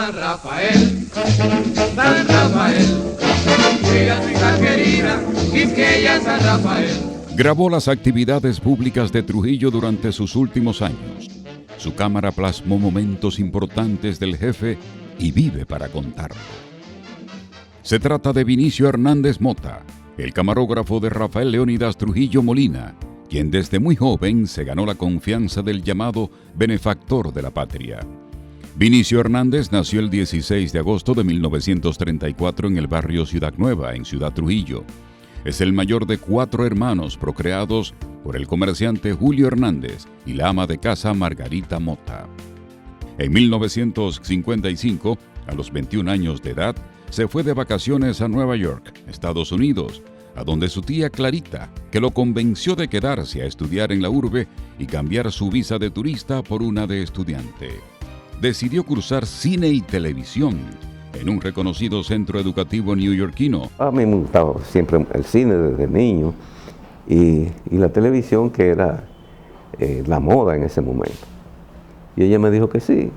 San Rafael, cuida tu hija querida, Quisqueya San Rafael. Grabó las actividades públicas de Trujillo durante sus últimos años. Su cámara plasmó momentos importantes del jefe y vive para contarlo. Se trata de Vinicio Hernández Mota, el camarógrafo de Rafael Leónidas Trujillo Molina, quien desde muy joven se ganó la confianza del llamado benefactor de la patria. Vinicio Hernández nació el 16 de agosto de 1934 en el barrio Ciudad Nueva, en Ciudad Trujillo. Es el mayor de 4 hermanos procreados por el comerciante Julio Hernández y la ama de casa Margarita Mota. En 1955, a los 21 años de edad, se fue de vacaciones a Nueva York, Estados Unidos, a donde su tía Clarita, que lo convenció de quedarse a estudiar en la urbe y cambiar su visa de turista por una de estudiante. Decidió cursar cine y televisión en un reconocido centro educativo neoyorquino. A mí me gustaba siempre el cine desde niño y la televisión, que era la moda en ese momento. Y ella me dijo que sí,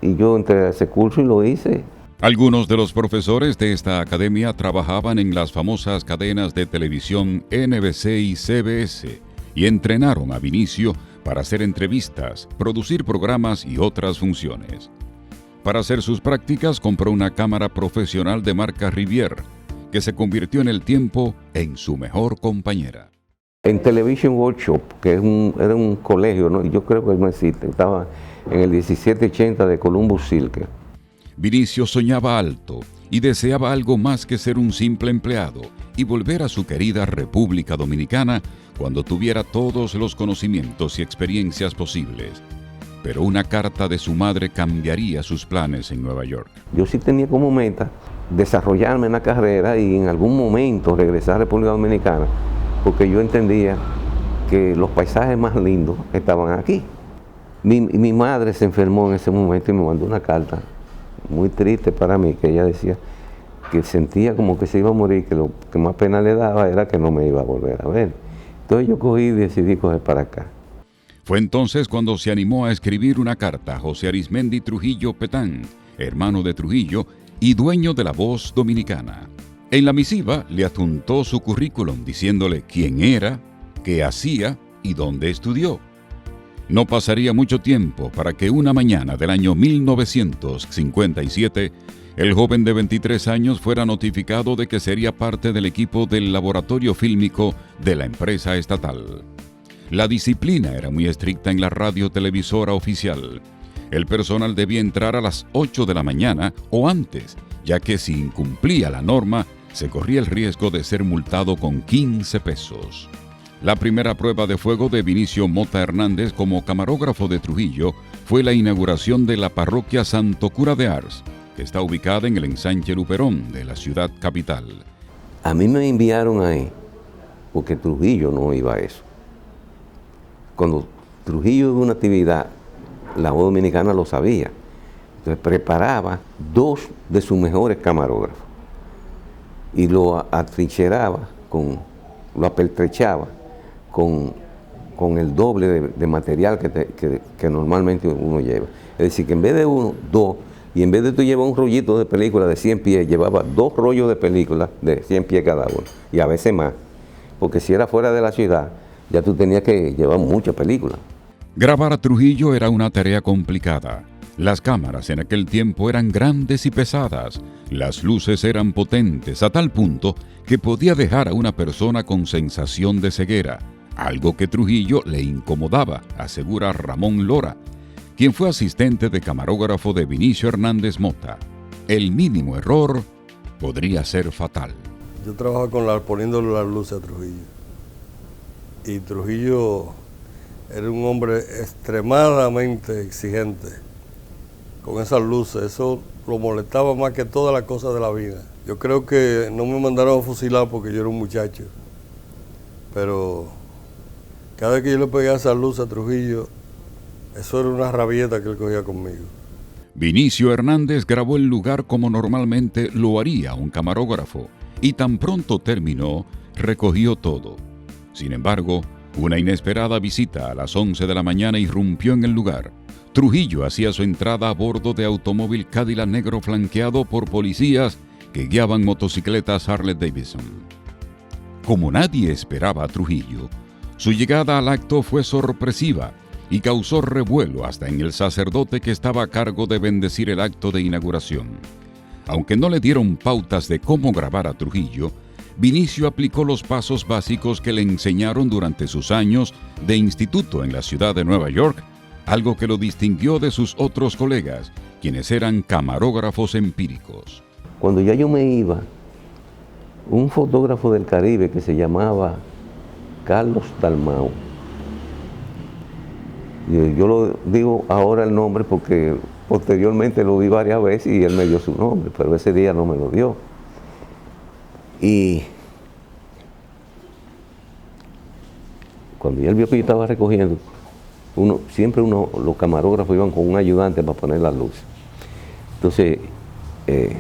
y yo entré a ese curso y lo hice. Algunos de los profesores de esta academia trabajaban en las famosas cadenas de televisión NBC y CBS y entrenaron a Vinicio para hacer entrevistas, producir programas y otras funciones. Para hacer sus prácticas compró una cámara profesional de marca Rivier, que se convirtió en el tiempo en su mejor compañera. En Television Workshop, que era un colegio, ¿no? Yo creo que no existe, estaba en el 1780 de Columbus Circle. Vinicio soñaba alto y deseaba algo más que ser un simple empleado y volver a su querida República Dominicana cuando tuviera todos los conocimientos y experiencias posibles. Pero una carta de su madre cambiaría sus planes en Nueva York. Yo sí tenía como meta desarrollarme en la carrera y en algún momento regresar a República Dominicana, porque yo entendía que los paisajes más lindos estaban aquí. Mi madre se enfermó en ese momento y me mandó una carta muy triste para mí, que ella decía que sentía como que se iba a morir, que lo que más pena le daba era que no me iba a volver a ver. Entonces yo cogí y decidí coger para acá. Fue entonces cuando se animó a escribir una carta a José Arismendi Trujillo Petán, hermano de Trujillo y dueño de La Voz Dominicana. En la misiva le adjuntó su currículum diciéndole quién era, qué hacía y dónde estudió. No pasaría mucho tiempo para que una mañana del año 1957, el joven de 23 años fuera notificado de que sería parte del equipo del laboratorio fílmico de la empresa estatal. La disciplina era muy estricta en la radiotelevisora oficial. El personal debía entrar a las 8 de la mañana o antes, ya que si incumplía la norma, se corría el riesgo de ser multado con 15 pesos. La primera prueba de fuego de Vinicio Mota Hernández como camarógrafo de Trujillo fue la inauguración de la parroquia Santo Cura de Ars, que está ubicada en el ensanche Luperón de la ciudad capital. A mí me enviaron ahí porque Trujillo no iba a eso. Cuando Trujillo iba a una actividad, La Voz Dominicana lo sabía. Entonces preparaba 2 de sus mejores camarógrafos y lo atrincheraba, lo apertrechaba con el doble de material que normalmente uno lleva. Es decir, que en vez de 1, 2, y en vez de tú llevar un rollito de película de 100 pies, llevaba 2 rollos de película de 100 pies cada uno, y a veces más, porque si era fuera de la ciudad, ya tú tenías que llevar mucha película. Grabar a Trujillo era una tarea complicada. Las cámaras en aquel tiempo eran grandes y pesadas. Las luces eran potentes a tal punto que podía dejar a una persona con sensación de ceguera, algo que Trujillo le incomodaba, asegura Ramón Lora, quien fue asistente de camarógrafo de Vinicio Hernández Mota. El mínimo error podría ser fatal. Yo trabajaba poniéndole las luces a Trujillo. Y Trujillo era un hombre extremadamente exigente con esas luces. Eso lo molestaba más que todas las cosas de la vida. Yo creo que no me mandaron a fusilar porque yo era un muchacho, pero cada vez que yo le pegaba esa luz a Trujillo, eso era una rabieta que él cogía conmigo. Vinicio Hernández grabó el lugar como normalmente lo haría un camarógrafo, y tan pronto terminó, recogió todo. Sin embargo, una inesperada visita a las 11 de la mañana irrumpió en el lugar. Trujillo hacía su entrada a bordo de automóvil Cadillac negro flanqueado por policías que guiaban motocicletas Harley Davidson. Como nadie esperaba a Trujillo, su llegada al acto fue sorpresiva y causó revuelo hasta en el sacerdote que estaba a cargo de bendecir el acto de inauguración. Aunque no le dieron pautas de cómo grabar a Trujillo, Vinicio aplicó los pasos básicos que le enseñaron durante sus años de instituto en la ciudad de Nueva York, algo que lo distinguió de sus otros colegas, quienes eran camarógrafos empíricos. Cuando ya yo me iba, un fotógrafo del Caribe que se llamaba Carlos Dalmau, yo lo digo ahora el nombre porque posteriormente lo vi varias veces y él me dio su nombre, pero ese día no me lo dio. Y cuando él vio que yo estaba recogiendo, siempre los camarógrafos iban con un ayudante para poner las luces. Entonces, él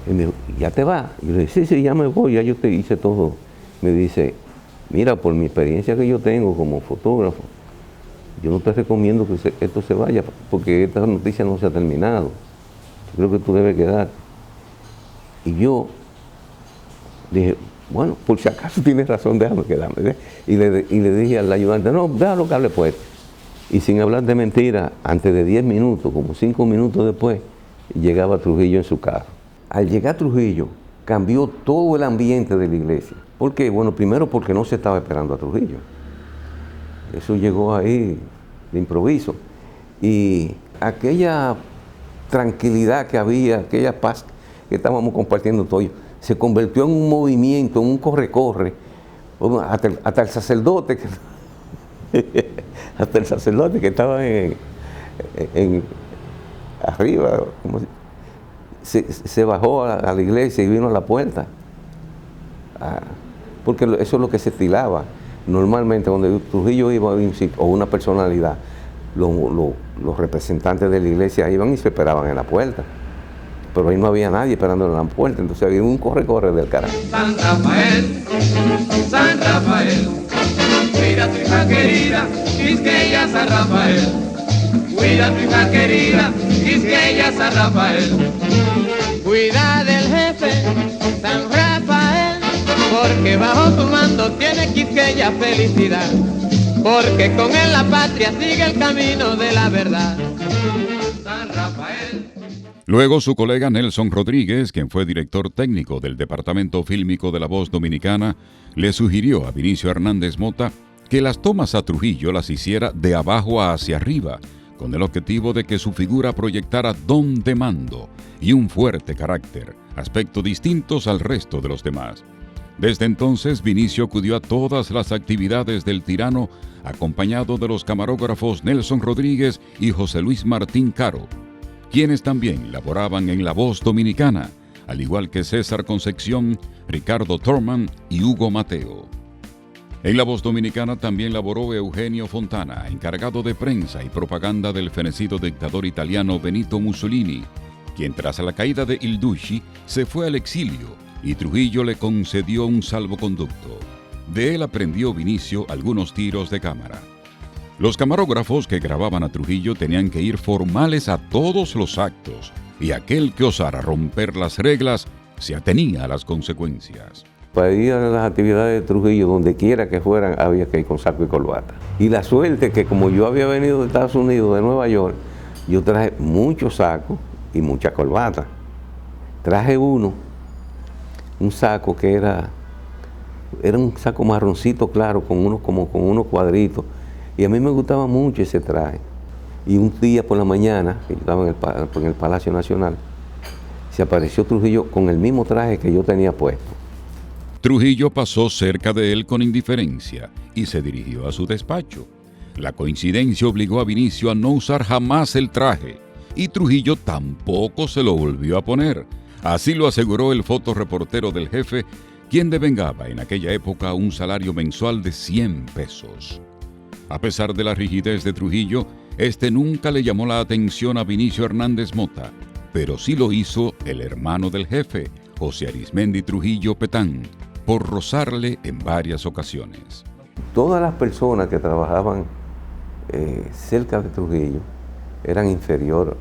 me dijo, ¿ya te vas? Y yo le dije, sí, ya me voy, ya yo te hice todo. Me dice, mira, por mi experiencia que yo tengo como fotógrafo, yo no te recomiendo que esto se vaya, porque esta noticia no se ha terminado. Creo que tú debes quedar. Y yo dije, bueno, por si acaso tienes razón, déjame quedarme. Y le dije al ayudante, no, déjalo que hable pues. Y sin hablar de mentira, antes de 10 minutos, como 5 minutos después, llegaba Trujillo en su carro. Al llegar Trujillo, cambió todo el ambiente de la iglesia. ¿Por qué? Bueno, primero porque no se estaba esperando a Trujillo. Eso llegó ahí de improviso. Y aquella tranquilidad que había, aquella paz que estábamos compartiendo todos, se convirtió en un movimiento, en un corre-corre. Hasta el sacerdote, hasta el sacerdote que estaba arriba, se bajó a la iglesia y vino a la puerta. Porque eso es lo que se estilaba. Normalmente cuando Trujillo iba a un sitio, o una personalidad, los representantes de la iglesia iban y se esperaban en la puerta. Pero ahí no había nadie esperando en la puerta, entonces había un corre-corre del carajo. San Rafael, cuida tu hija querida, Quisqueya San Rafael. Cuida tu hija querida, Quisqueya San Rafael. Cuida del jefe, San Rafael, porque bajo tu mando tiene Quisqueya felicidad, porque con él la patria sigue el camino de la verdad. San Rafael. Luego su colega Nelson Rodríguez, quien fue director técnico del Departamento Fílmico de La Voz Dominicana, le sugirió a Vinicio Hernández Mota que las tomas a Trujillo las hiciera de abajo hacia arriba, con el objetivo de que su figura proyectara don de mando y un fuerte carácter, aspectos distintos al resto de los demás. Desde entonces, Vinicio acudió a todas las actividades del tirano, acompañado de los camarógrafos Nelson Rodríguez y José Luis Martín Caro, quienes también laboraban en La Voz Dominicana, al igual que César Concepción, Ricardo Thorman y Hugo Mateo. En La Voz Dominicana también laboró Eugenio Fontana, encargado de prensa y propaganda del fenecido dictador italiano Benito Mussolini, quien tras la caída de Il Duce se fue al exilio y Trujillo le concedió un salvoconducto. De él aprendió Vinicio algunos tiros de cámara. Los camarógrafos que grababan a Trujillo tenían que ir formales a todos los actos, y aquel que osara romper las reglas se atenía a las consecuencias. Para ir a las actividades de Trujillo, donde quiera que fueran, había que ir con saco y corbata. Y la suerte que como yo había venido de Estados Unidos, de Nueva York, yo traje muchos sacos y mucha corbata. Traje un saco que era un saco marroncito claro, con unos cuadritos. Y a mí me gustaba mucho ese traje. Y un día por la mañana, que yo estaba en el Palacio Nacional, se apareció Trujillo con el mismo traje que yo tenía puesto. Trujillo pasó cerca de él con indiferencia y se dirigió a su despacho. La coincidencia obligó a Vinicio a no usar jamás el traje, y Trujillo tampoco se lo volvió a poner. Así lo aseguró el fotoreportero del jefe, quien devengaba en aquella época un salario mensual de 100 pesos. A pesar de la rigidez de Trujillo, este nunca le llamó la atención a Vinicio Hernández Mota, pero sí lo hizo el hermano del jefe, José Arismendi Trujillo Petán, por rozarle en varias ocasiones. Todas las personas que trabajaban cerca de Trujillo eran inferior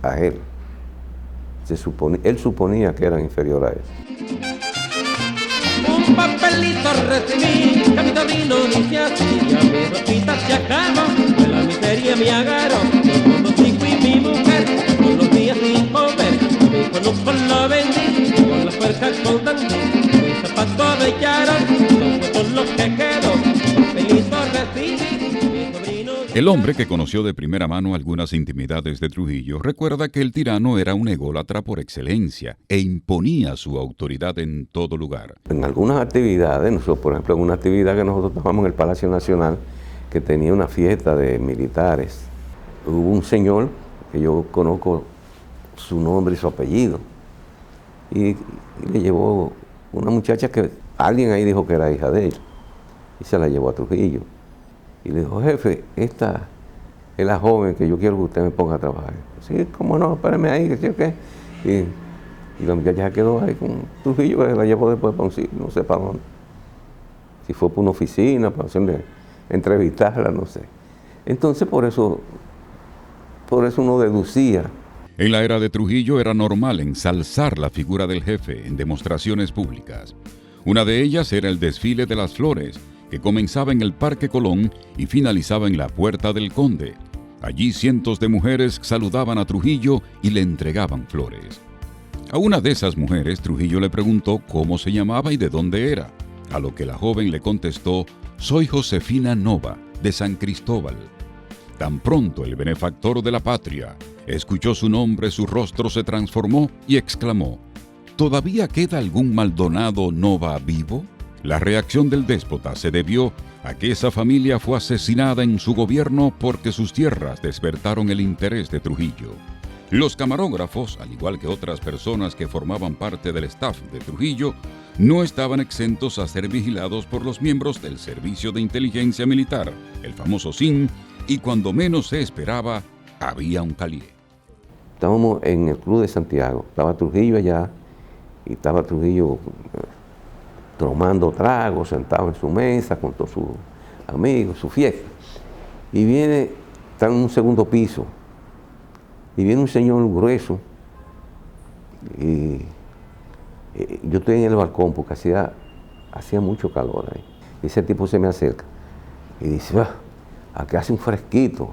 a él. Él suponía que eran inferior a él. Un papelito recibí, que mi sobrino dice así, ya mi ropita se acabó, de la miseria me agarró, con los hijos y mi mujer, con los días sin comer, mi conuco lo vendí, con la puerca con dandí, mi zapato de charol, fue todo lo que quedó, un papelito recibí, mi sobrino... El hombre que conoció de primera mano algunas intimidades de Trujillo recuerda que el tirano era un ególatra por excelencia e imponía su autoridad en todo lugar. En algunas actividades, por ejemplo, en una actividad que nosotros tomamos en el Palacio Nacional, que tenía una fiesta de militares, hubo un señor que yo conozco su nombre y su apellido, y le llevó una muchacha que alguien ahí dijo que era hija de él, y se la llevó a Trujillo. Y le dijo, jefe, esta es la joven que yo quiero que usted me ponga a trabajar. Sí, cómo no, espérame ahí, que sí o qué. Y la muchacha quedó ahí con Trujillo, que la llevó después para un sitio, no sé para dónde. Si fue para una oficina, para hacerle, entrevistarla, no sé. Entonces por eso uno deducía. En la era de Trujillo era normal ensalzar la figura del jefe en demostraciones públicas. Una de ellas era el desfile de las flores, que comenzaba en el Parque Colón y finalizaba en la Puerta del Conde. Allí cientos de mujeres saludaban a Trujillo y le entregaban flores. A una de esas mujeres Trujillo le preguntó cómo se llamaba y de dónde era, a lo que la joven le contestó, soy Josefina Nova, de San Cristóbal. Tan pronto el benefactor de la patria escuchó su nombre, su rostro se transformó y exclamó, ¿todavía queda algún Maldonado Nova vivo? La reacción del déspota se debió a que esa familia fue asesinada en su gobierno porque sus tierras despertaron el interés de Trujillo. Los camarógrafos, al igual que otras personas que formaban parte del staff de Trujillo, no estaban exentos a ser vigilados por los miembros del Servicio de Inteligencia Militar, el famoso SIN, y cuando menos se esperaba, había un calié. Estábamos en el Club de Santiago, estaba Trujillo allá, y estaba Trujillo tomando tragos, sentado en su mesa con todos sus amigos, su fiesta. Y está en un segundo piso, y viene un señor grueso, y yo estoy en el balcón porque hacía mucho calor ahí. Y ese tipo se me acerca y dice, aquí hace un fresquito,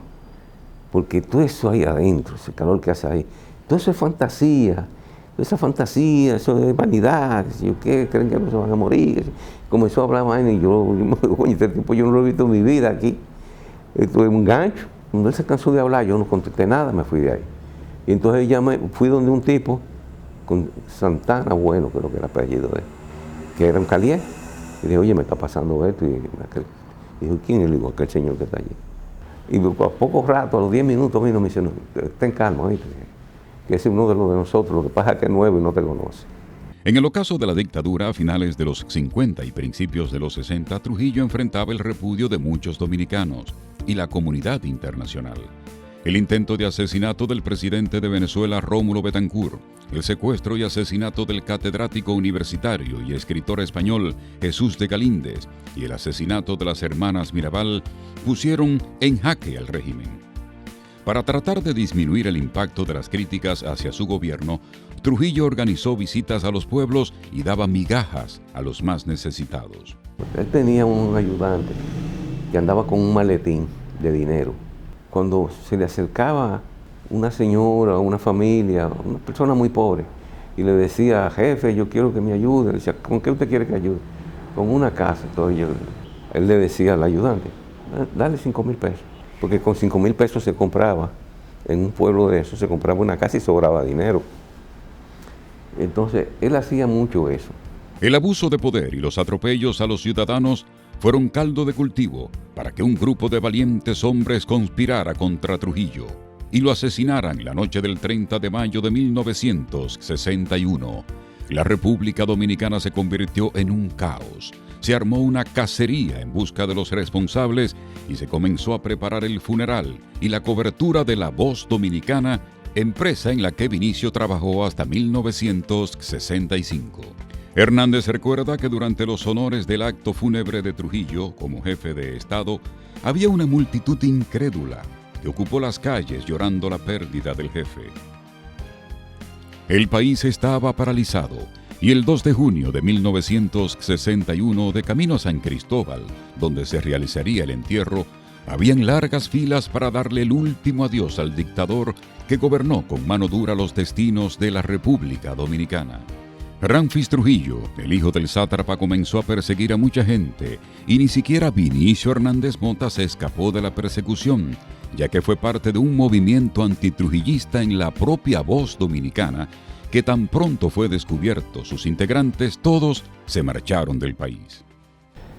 porque todo eso ahí adentro, ese calor que hace ahí, todo eso es fantasía. Esa fantasía, eso es vanidad, ¿qué? Creen que no se van a morir. Comenzó a hablar más y yo coño, este tipo yo no lo he visto en mi vida aquí. Esto es un gancho. Cuando él se cansó de hablar, yo no contesté nada, me fui de ahí. Y entonces fui donde un tipo, con Santana, bueno, creo que era el apellido de él, que era un calié. Y dije, oye, me está pasando esto. Y dijo, ¿quién es? Le digo, aquel señor que está allí. Y a poco rato, a los 10 minutos, vino y me dice, no, ten calma, ¿oíste? Que es uno de los de nosotros, lo que pasa es que es nuevo y no te conoce. En el ocaso de la dictadura, a finales de los 50 y principios de los 60, Trujillo enfrentaba el repudio de muchos dominicanos y la comunidad internacional. El intento de asesinato del presidente de Venezuela, Rómulo Betancourt, el secuestro y asesinato del catedrático universitario y escritor español Jesús de Galíndez y el asesinato de las hermanas Mirabal pusieron en jaque al régimen. Para tratar de disminuir el impacto de las críticas hacia su gobierno, Trujillo organizó visitas a los pueblos y daba migajas a los más necesitados. Él tenía un ayudante que andaba con un maletín de dinero. Cuando se le acercaba una señora, una familia, una persona muy pobre, y le decía, jefe, yo quiero que me ayude, le decía, ¿con qué usted quiere que ayude? Con una casa. Entonces él le decía al ayudante, dale 5,000 pesos. Porque con 5,000 pesos se compraba, en un pueblo de eso, se compraba una casa y sobraba dinero. Entonces, él hacía mucho eso. El abuso de poder y los atropellos a los ciudadanos fueron caldo de cultivo para que un grupo de valientes hombres conspirara contra Trujillo y lo asesinaran la noche del 30 de mayo de 1961. La República Dominicana se convirtió en un caos. Se armó una cacería en busca de los responsables y se comenzó a preparar el funeral y la cobertura de La Voz Dominicana, empresa en la que Vinicio trabajó hasta 1965. Hernández recuerda que durante los honores del acto fúnebre de Trujillo como jefe de Estado, había una multitud incrédula que ocupó las calles llorando la pérdida del jefe. El país estaba paralizado y el 2 de junio de 1961, de camino a San Cristóbal, donde se realizaría el entierro, habían largas filas para darle el último adiós al dictador que gobernó con mano dura los destinos de la República Dominicana. Ramfis Trujillo, el hijo del sátrapa, comenzó a perseguir a mucha gente y ni siquiera Vinicio Hernández Mota se escapó de la persecución, ya que fue parte de un movimiento antitrujillista en la propia Voz Dominicana, que tan pronto fue descubierto sus integrantes, todos se marcharon del país.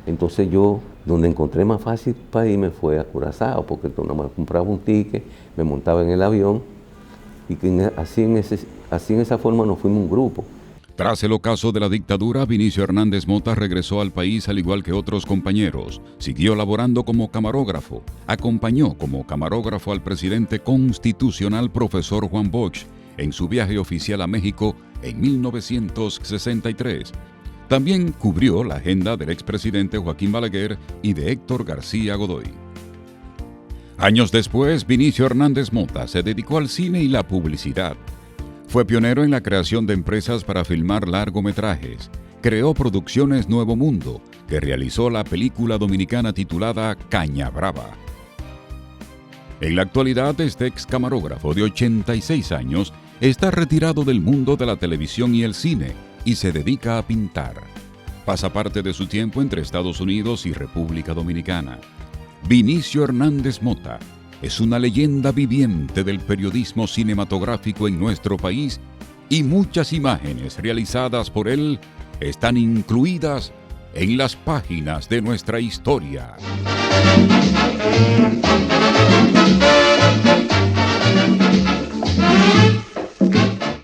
Entonces yo, donde encontré más fácil para irme fue a Curazao, porque nada más compraba un ticket, me montaba en el avión y así en esa forma nos fuimos un grupo. Tras el ocaso de la dictadura, Vinicio Hernández Mota regresó al país al igual que otros compañeros. Siguió laborando como camarógrafo. Acompañó como camarógrafo al presidente constitucional profesor Juan Bosch en su viaje oficial a México en 1963. También cubrió la agenda del expresidente Joaquín Balaguer y de Héctor García Godoy. Años después, Vinicio Hernández Mota se dedicó al cine y la publicidad. Fue pionero en la creación de empresas para filmar largometrajes. Creó Producciones Nuevo Mundo, que realizó la película dominicana titulada Caña Brava. En la actualidad, este ex camarógrafo de 86 años está retirado del mundo de la televisión y el cine y se dedica a pintar. Pasa parte de su tiempo entre Estados Unidos y República Dominicana. Vinicio Hernández Mota es una leyenda viviente del periodismo cinematográfico en nuestro país y muchas imágenes realizadas por él están incluidas en las páginas de nuestra historia.